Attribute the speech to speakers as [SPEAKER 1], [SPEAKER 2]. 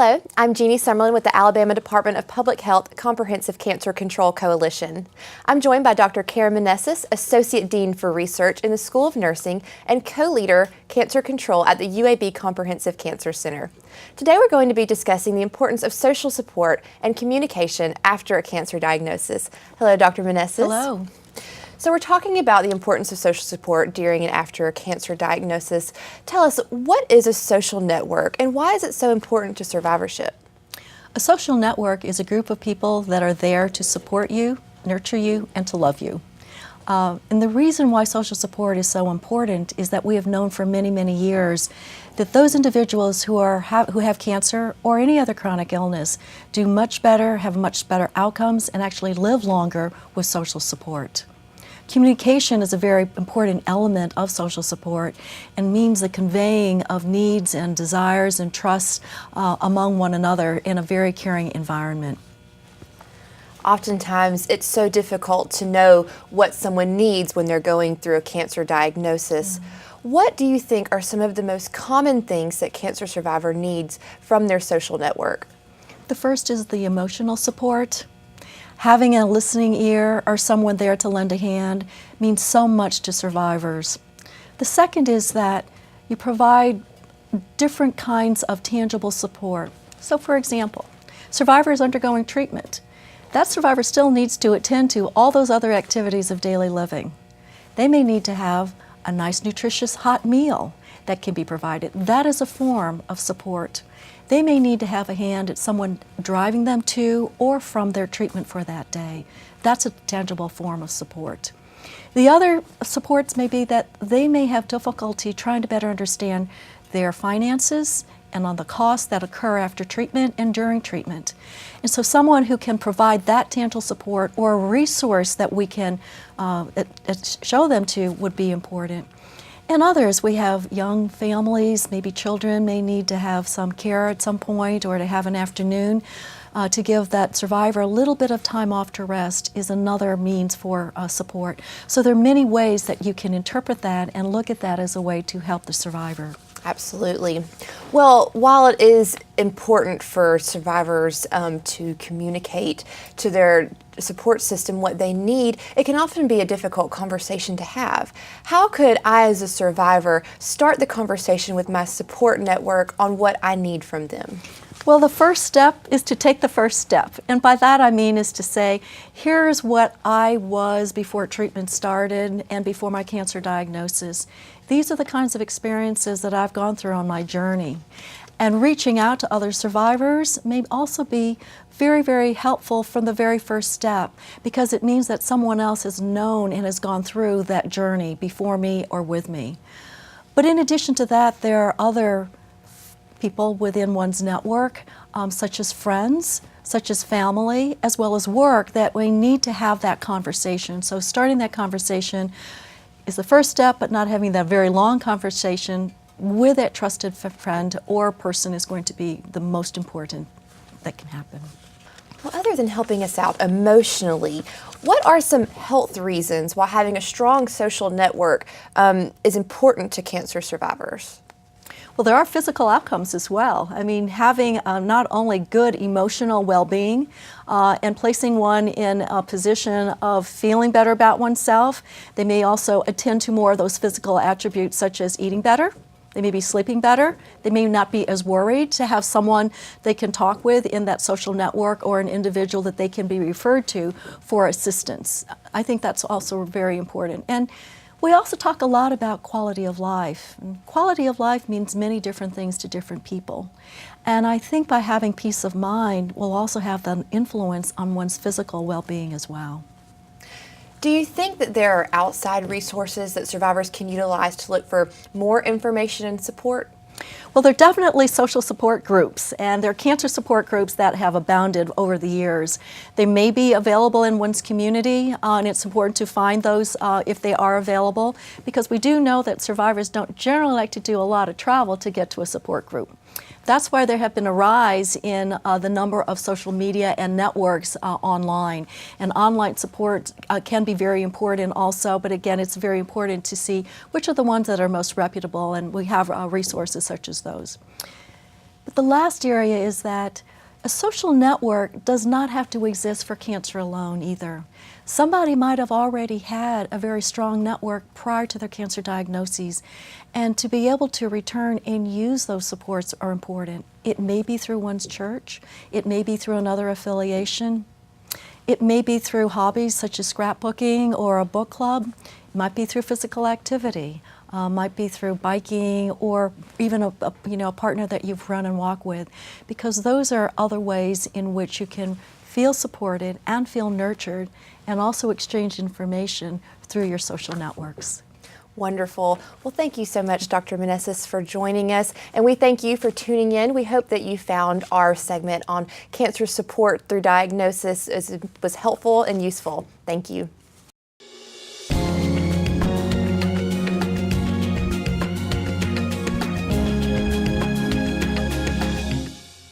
[SPEAKER 1] Hello, I'm Jeannie Summerlin with the Alabama Department of Public Health Comprehensive Cancer Control Coalition. I'm joined by Dr. Karen Meneses, Associate Dean for Research in the School of Nursing and co-leader Cancer Control at the UAB Comprehensive Cancer Center. Today we're going to be discussing the importance of social support and communication after a cancer diagnosis. Hello, Dr. Meneses.
[SPEAKER 2] Hello.
[SPEAKER 1] So we're talking about the importance of social support during and after a cancer diagnosis. Tell us, what is a social network and why is it so important to survivorship?
[SPEAKER 2] A social network is a group of people that are there to support you, nurture you, and to love you. And the reason why social support is so important is that we have known for many, many years that those individuals who have cancer or any other chronic illness do much better, have much better outcomes, and actually live longer with social support. Communication is a very important element of social support and means the conveying of needs and desires and trust among one another in a very caring environment.
[SPEAKER 1] Oftentimes, it's so difficult to know what someone needs when they're going through a cancer diagnosis. What do you think are some of the most common things that cancer survivor needs from their social network?
[SPEAKER 2] The first is the emotional support. Having a listening ear or someone there to lend a hand means so much to survivors. The second is that you provide different kinds of tangible support. So for example, survivors undergoing treatment. That survivor still needs to attend to all those other activities of daily living. They may need to have a nice, nutritious, hot meal that can be provided. That is a form of support. They may need to have a hand at someone driving them to or from their treatment for that day. That's a tangible form of support. The other supports may be that they may have difficulty trying to better understand their finances and on the costs that occur after treatment and during treatment. And so someone who can provide that tangible support or a resource that we can show them to would be important. And others, we have young families, maybe children may need to have some care at some point or to have an afternoon to give that survivor a little bit of time off to rest is another means for support. So there are many ways that you can interpret that and look at that as a way to help the survivor.
[SPEAKER 1] Absolutely. Well, while it is important for survivors to communicate to their support system what they need, it can often be a difficult conversation to have. How could I, as a survivor, start the conversation with my support network on what I need from them?
[SPEAKER 2] Well, the first step is to take the first step. And by that I mean is to say, here's what I was before treatment started and before my cancer diagnosis. These are the kinds of experiences that I've gone through on my journey. And reaching out to other survivors may also be very, very helpful from the very first step because it means that someone else has known and has gone through that journey before me or with me. But in addition to that, there are other people within one's network, such as friends, such as family, as well as work, that we need to have that conversation. So starting that conversation is the first step, but not having that very long conversation with that trusted friend or person is going to be the most important that can happen.
[SPEAKER 1] Well, other than helping us out emotionally, what are some health reasons why having a strong social network is important to cancer survivors?
[SPEAKER 2] Well, there are physical outcomes as well. I mean, having not only good emotional well-being and placing one in a position of feeling better about oneself, they may also attend to more of those physical attributes such as eating better. They may be sleeping better. They may not be as worried to have someone they can talk with in that social network or an individual that they can be referred to for assistance. I think that's also very important. And we also talk a lot about quality of life. And quality of life means many different things to different people. And I think by having peace of mind will also have an influence on one's physical well-being as well.
[SPEAKER 1] Do you think that there are outside resources that survivors can utilize to look for more information and support?
[SPEAKER 2] Well, there are definitely social support groups, and there are cancer support groups that have abounded over the years. They may be available in one's community, and it's important to find those if they are available, because we do know that survivors don't generally like to do a lot of travel to get to a support group. That's why there have been a rise in the number of social media and networks online. And online support can be very important also, but again, it's very important to see which are the ones that are most reputable, and we have resources such as those. But the last area is that a social network does not have to exist for cancer alone either. Somebody might have already had a very strong network prior to their cancer diagnoses, and to be able to return and use those supports are important. It may be through one's church, it may be through another affiliation, it may be through hobbies such as scrapbooking or a book club, it might be through physical activity. Might be through biking or even a partner that you've run and walk with, because those are other ways in which you can feel supported and feel nurtured and also exchange information through your social networks.
[SPEAKER 1] Wonderful. Well, thank you so much, Dr. Meneses, for joining us, and we thank you for tuning in. We hope that you found our segment on cancer support through diagnosis was helpful and useful. Thank you.